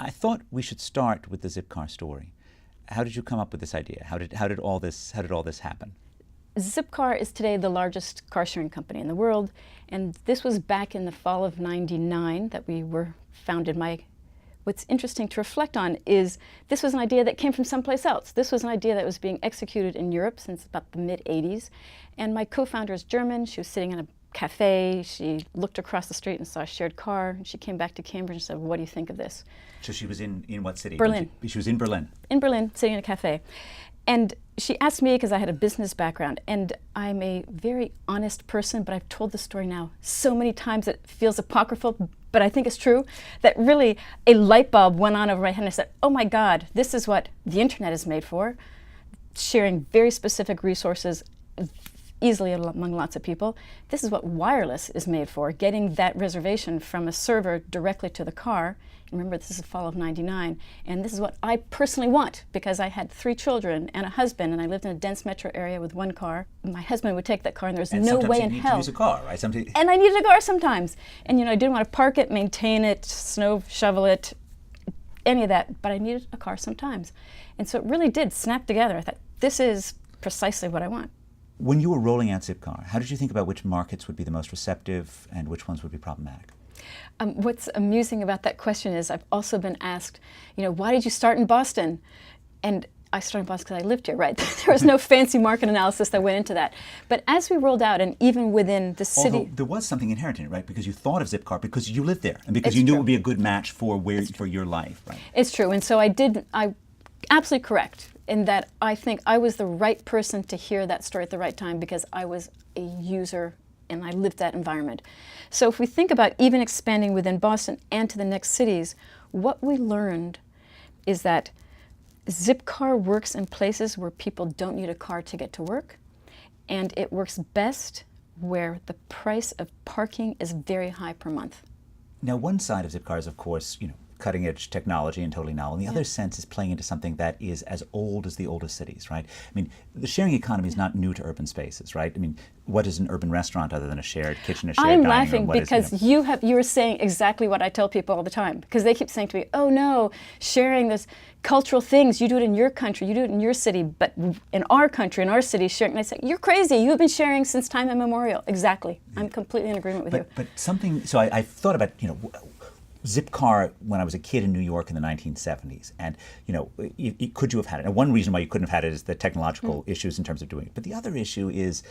I thought we should start with the Zipcar story. How did you come up with this idea? How did all this happen? Zipcar is today the largest car sharing company in the world, and this was back in the fall of '99 that we were founded. What's interesting to reflect on is this was an idea that came from someplace else. This was an idea that was being executed in Europe since about the mid-'80s, and my co-founder is German. She was sitting in a cafe. She looked across the street and saw a shared car, and she came back to Cambridge and said, "What do you think of this?" So she was in what city? Berlin. She was in Berlin. In Berlin, sitting in a cafe. And she asked me, because I had a business background, and I'm a very honest person, but I've told the story now so many times it feels apocryphal, but I think it's true, that really a light bulb went on over my head and I said, oh my God, this is what the internet is made for, sharing very specific resources easily among lots of people. This is what wireless is made for, getting that reservation from a server directly to the car. Remember, this is the fall of '99, and this is what I personally want, because I had 3 children and a husband, and I lived in a dense metro area with 1 car. My husband would take that car, and there was no way in hell. Sometimes you need to use a car, right? And I needed a car sometimes. And I didn't want to park it, maintain it, snow shovel it, any of that, but I needed a car sometimes. And so it really did snap together. I thought, this is precisely what I want. When you were rolling out Zipcar, how did you think about which markets would be the most receptive and which ones would be problematic? What's amusing about that question is I've also been asked, why did you start in Boston? And I started in Boston because I lived here, right? There was no fancy market analysis that went into that. But as we rolled out, and even within the city... Although there was something inherent in it, right? Because you thought of Zipcar because you lived there, and because you knew it would be a good match for your life, right? It's true, and so I absolutely correct in that I think I was the right person to hear that story at the right time because I was a user and I lived that environment. So if we think about even expanding within Boston and to the next cities, what we learned is that Zipcar works in places where people don't need a car to get to work, and it works best where the price of parking is very high per month. Now, one side of Zipcar is, of course, cutting-edge technology and totally novel. And the other sense is playing into something that is as old as the oldest cities, right? I mean, the sharing economy is not new to urban spaces, right? I mean, what is an urban restaurant other than a shared kitchen, a shared dining room? I'm laughing because you were saying exactly what I tell people all the time, because they keep saying to me, oh no, sharing this cultural things, you do it in your country, you do it in your city, but in our country, in our city, sharing, and I say, you're crazy, you have been sharing since time immemorial. Exactly. Yeah. I'm completely in agreement with you. But something, so I thought about, Zipcar when I was a kid in New York in the 1970s, and could you have had it? And one reason why you couldn't have had it is the technological issues in terms of doing it. But the other issue is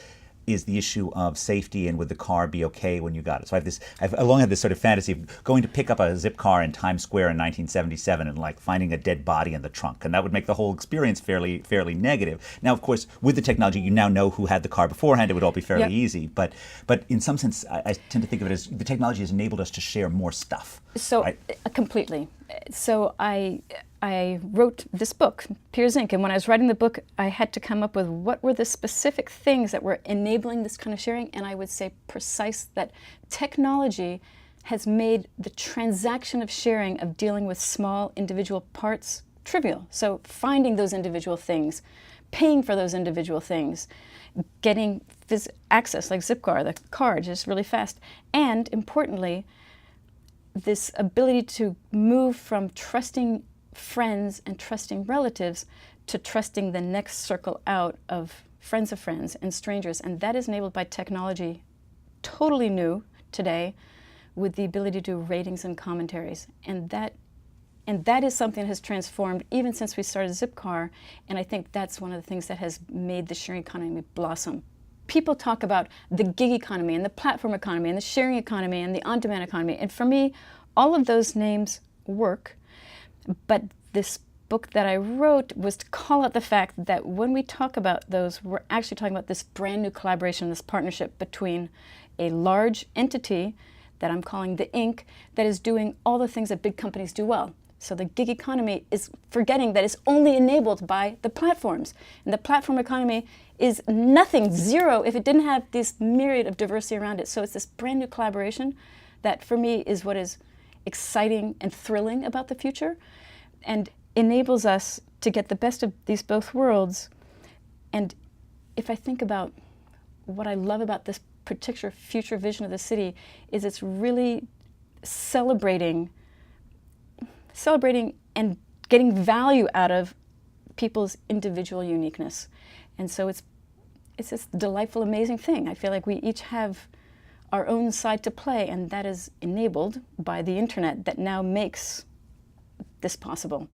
the issue of safety and would the car be okay when you got it. So I've long had this sort of fantasy of going to pick up a Zipcar in Times Square in 1977 and finding a dead body in the trunk, and that would make the whole experience fairly negative. Now, of course, with the technology, you now know who had the car beforehand. It would all be fairly easy. But in some sense, I tend to think of it as the technology has enabled us to share more stuff. So right? Completely. So I wrote this book, Peers Inc., and when I was writing the book, I had to come up with what were the specific things that were enabling this kind of sharing, and I would say that technology has made the transaction of sharing, of dealing with small individual parts, trivial. So finding those individual things, paying for those individual things, getting access, like Zipcar, the card, just really fast, and importantly, this ability to move from trusting friends and trusting relatives to trusting the next circle out of friends and strangers. And that is enabled by technology, totally new today, with the ability to do ratings and commentaries. And that is something that has transformed even since we started Zipcar, and I think that's one of the things that has made the sharing economy blossom. People talk about the gig economy and the platform economy and the sharing economy and the on-demand economy. And for me, all of those names work. But this book that I wrote was to call out the fact that when we talk about those, we're actually talking about this brand new collaboration, this partnership between a large entity that I'm calling the Inc. that is doing all the things that big companies do well. So the gig economy is forgetting that it's only enabled by the platforms. And the platform economy is nothing, zero, if it didn't have this myriad of diversity around it. So it's this brand new collaboration that for me is what is exciting and thrilling about the future and enables us to get the best of these both worlds. And if I think about what I love about this particular future vision of the city is it's really celebrating celebrating and getting value out of people's individual uniqueness. And so it's this delightful, amazing thing. I feel like we each have our own side to play, and that is enabled by the internet that now makes this possible.